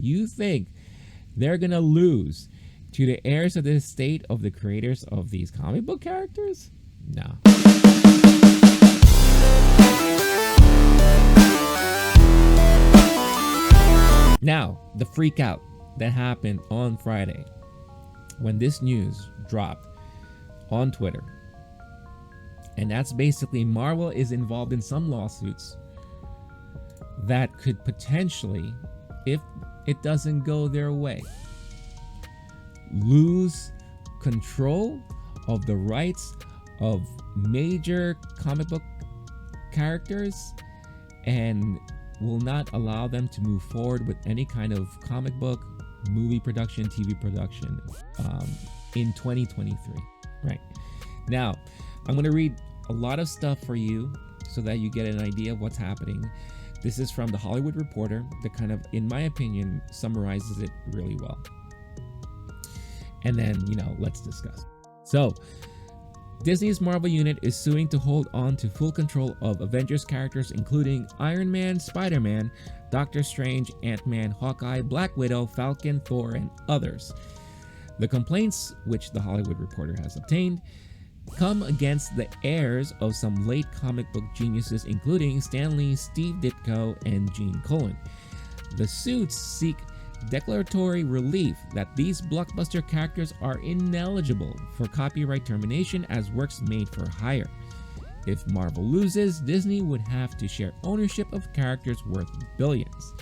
You think they're going to lose to the heirs of the estate of the creators of these comic book characters? No. Now, the freak out that happened on Friday when this news dropped on Twitter. And that's basically Marvel is involved in some lawsuits that could potentially, if it doesn't go their way, lose control of the rights of major comic book characters and will not allow them to move forward with any kind of comic book, movie production, TV production in 2023. Right. Now, I'm going to read a lot of stuff for you so that you get an idea of what's happening. This is from The Hollywood Reporter that kind of, in my opinion, summarizes it really well. And then, let's discuss. So, Disney's Marvel unit is suing to hold on to full control of Avengers characters including Iron Man, Spider-Man, Doctor Strange, Ant-Man, Hawkeye, Black Widow, Falcon, Thor, and others. The complaints, which The Hollywood Reporter has obtained, come against the heirs of some late comic book geniuses including Stan Lee, Steve Ditko, and Gene Colan. The suits seek declaratory relief that these blockbuster characters are ineligible for copyright termination as works made for hire. If Marvel loses, Disney would have to share ownership of characters worth billions.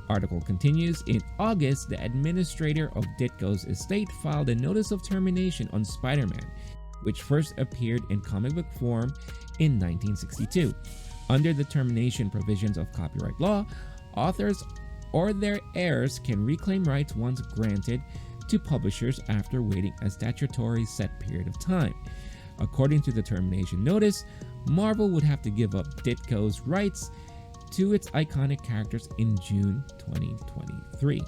Article continues, in August, the administrator of Ditko's estate filed a notice of termination on Spider-Man, which first appeared in comic book form in 1962. Under the termination provisions of copyright law, authors or their heirs can reclaim rights once granted to publishers after waiting a statutory set period of time. According to the termination notice, Marvel would have to give up Ditko's rights to its iconic characters in June 2023.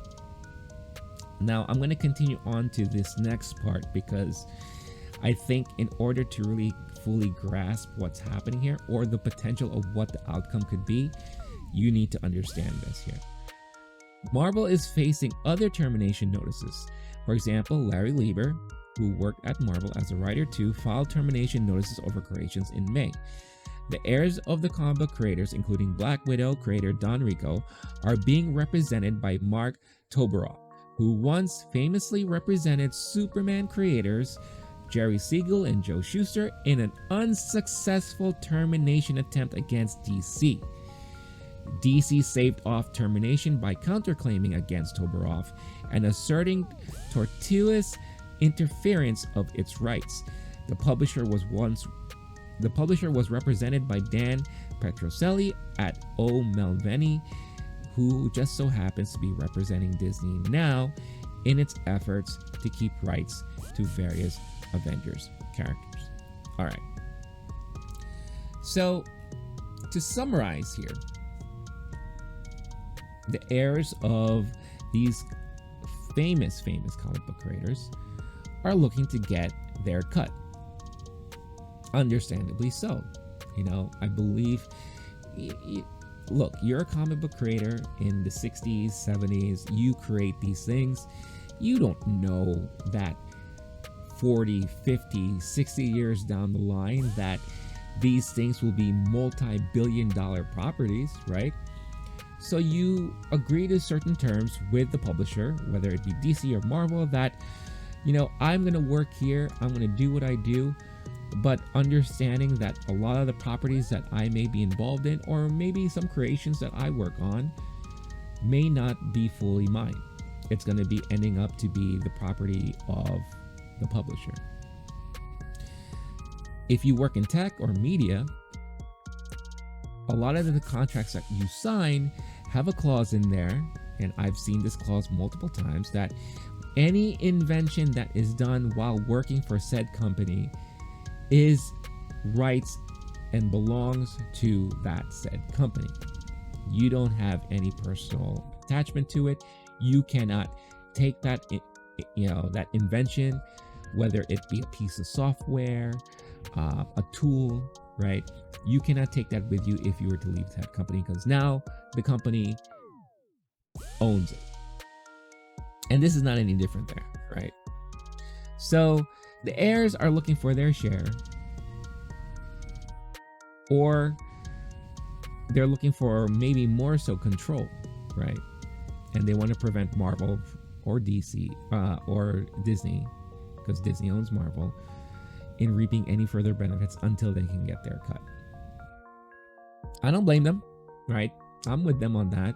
Now, I'm going to continue on to this next part because I think in order to really fully grasp what's happening here or the potential of what the outcome could be, you need to understand this here. Marvel is facing other termination notices. For example, Larry Lieber, who worked at Marvel as a writer too, filed termination notices over creations in May. The heirs of the comic book creators, including Black Widow creator Don Rico, are being represented by Mark Toberoff, who once famously represented Superman creators Jerry Siegel and Joe Shuster in an unsuccessful termination attempt against DC. DC saved off termination by counterclaiming against Toberoff and asserting tortuous interference of its rights. The publisher was represented by Dan Petroselli at O. Melveni, who just so happens to be representing Disney now in its efforts to keep rights to various Avengers characters. All right. So, to summarize here, the heirs of these famous comic book creators are looking to get their cut. Understandably so. I believe, look, you're a comic book creator in the 60s, 70s, you create these things. You don't know that 40, 50, 60 years down the line that these things will be multi-billion-dollar properties, right? So you agree to certain terms with the publisher, whether it be DC or Marvel, that, I'm going to work here, I'm going to do what I do, but understanding that a lot of the properties that I may be involved in, or maybe some creations that I work on, may not be fully mine. It's going to be ending up to be the property of the publisher. If you work in tech or media, a lot of the contracts that you sign have a clause in there, and I've seen this clause multiple times, that any invention that is done while working for said company is rights and belongs to that said company. You don't have any personal attachment to it. You cannot take that, that invention, whether it be a piece of software, a tool, right? You cannot take that with you if you were to leave that company, because now the company owns it. And this is not any different there, right? So the heirs are looking for their share, or they're looking for maybe more so control, right? And they want to prevent Marvel or DC or Disney, because Disney owns Marvel, in reaping any further benefits until they can get their cut. I don't blame them, right? I'm with them on that.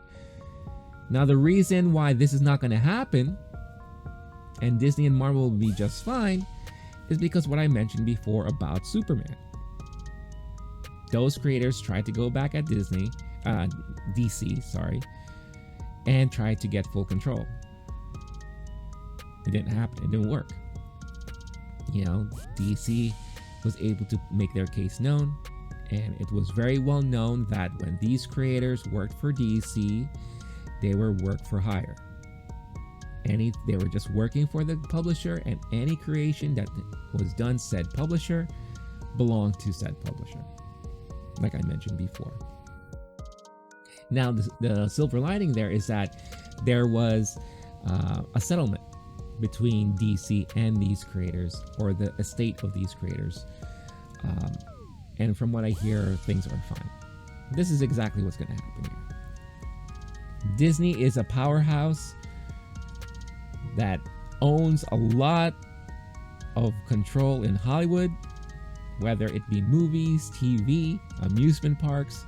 Now, the reason why this is not going to happen and Disney and Marvel will be just fine is because what I mentioned before about Superman. Those creators tried to go back at DC, and tried to get full control. It didn't happen. It didn't work. You know, DC was able to make their case known, and it was very well known that when these creators worked for DC, they were work for hire. They were just working for the publisher, and any creation that was done said publisher belonged to said publisher, like I mentioned before. Now, the silver lining there is that there was a settlement between DC and these creators, or the estate of these creators. And from what I hear, things are fine. This is exactly what's going to happen here. Disney is a powerhouse that owns a lot of control in Hollywood, whether it be movies, TV, amusement parks.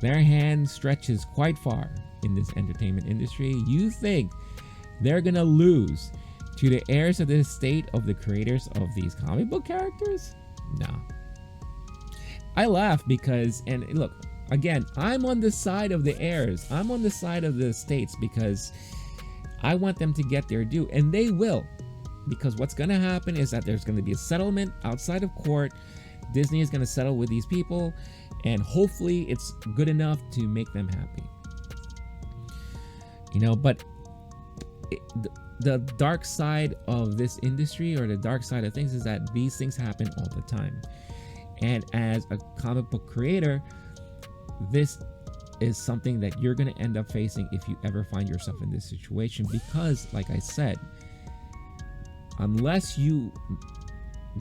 Their hand stretches quite far in this entertainment industry. You think they're gonna lose to the heirs of the estate of the creators of these comic book characters? No. I laugh because, and look, again, I'm on the side of the heirs. I'm on the side of the estates because I want them to get their due, and they will. Because what's going to happen is that there's going to be a settlement outside of court. Disney is going to settle with these people, and hopefully it's good enough to make them happy. You know, but the dark side of this industry, or the dark side of things, is that these things happen all the time. And as a comic book creator, this is something that you're going to end up facing if you ever find yourself in this situation, because, like I said, unless you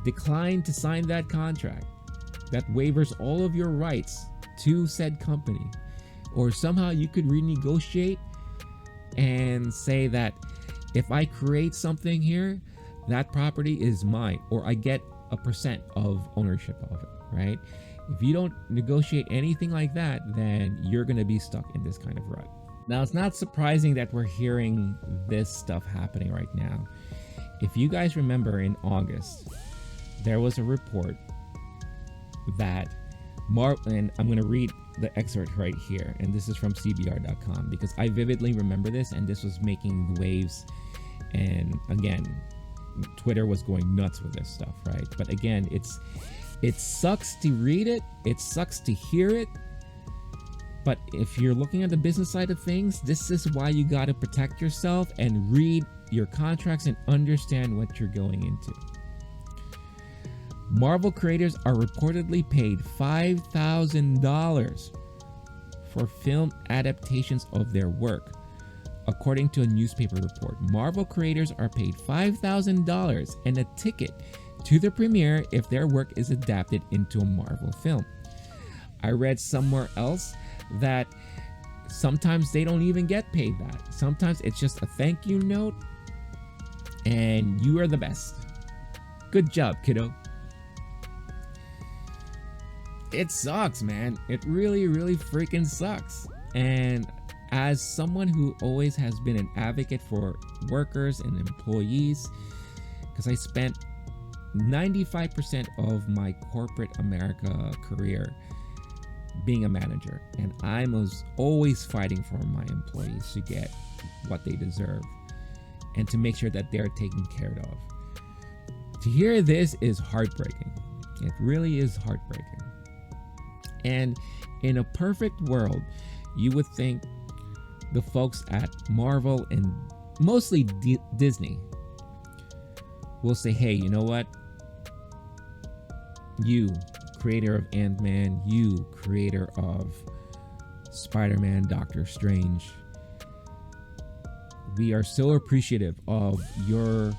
decline to sign that contract that waivers all of your rights to said company, or somehow you could renegotiate and say that if I create something here, that property is mine, or I get a % of ownership of it, right? If you don't negotiate anything like that, then you're going to be stuck in this kind of rut. Now, it's not surprising that we're hearing this stuff happening right now. If you guys remember, in August, there was a report that and I'm going to read the excerpt right here, and this is from CBR.com, because I vividly remember this, and this was making waves, and again, Twitter was going nuts with this stuff, right? But again, it sucks to read it, it sucks to hear it, but if you're looking at the business side of things, this is why you got to protect yourself and read your contracts and understand what you're going into. Marvel creators are reportedly paid $5,000 for film adaptations of their work. According to a newspaper report, Marvel creators are paid $5,000 and a ticket to the premiere if their work is adapted into a Marvel film. I read somewhere else that sometimes they don't even get paid that. Sometimes it's just a thank you note and you are the best. Good job, kiddo. It sucks, man. It really, really freaking sucks. And as someone who always has been an advocate for workers and employees, because I spent 95% of my corporate America career being a manager, and I was always fighting for my employees to get what they deserve and to make sure that they're taken care of. To hear this is heartbreaking. It really is heartbreaking. And in a perfect world, you would think the folks at Marvel and mostly Disney will say, hey, you know what? You, creator of Ant-Man, you, creator of Spider-Man, Doctor Strange, we are so appreciative of your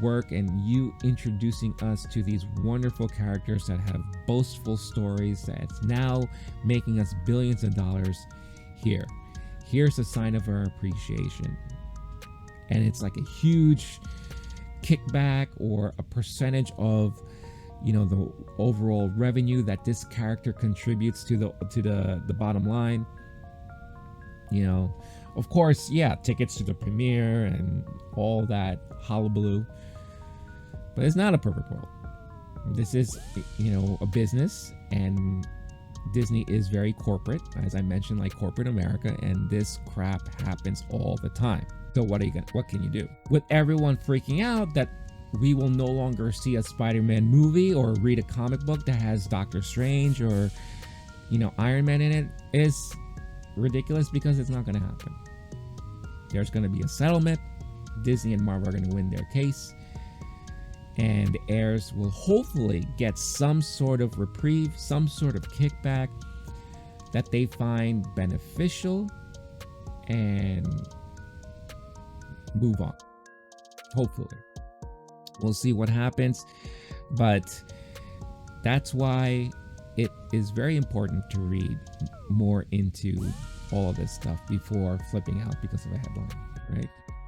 work and you introducing us to these wonderful characters that have boastful stories that's now making us billions of dollars. Here's a sign of our appreciation. And it's like a huge kickback or a percentage of, you know, the overall revenue that this character contributes to the bottom line. You know, of course, yeah, tickets to the premiere and all that hullabaloo. But it's not a perfect world. This is, you know, a business, and Disney is very corporate, as I mentioned, like corporate America, and this crap happens all the time. So what can you do? With everyone freaking out that we will no longer see a Spider-Man movie or read a comic book that has Doctor Strange or, you know, Iron Man in it, is ridiculous, because it's not going to happen. There's going to be a settlement. Disney and Marvel are going to win their case, and the heirs will hopefully get some sort of reprieve, some sort of kickback that they find beneficial, and move on. Hopefully. We'll see what happens, but that's why it is very important to read more into all of this stuff before flipping out because of a headline, right?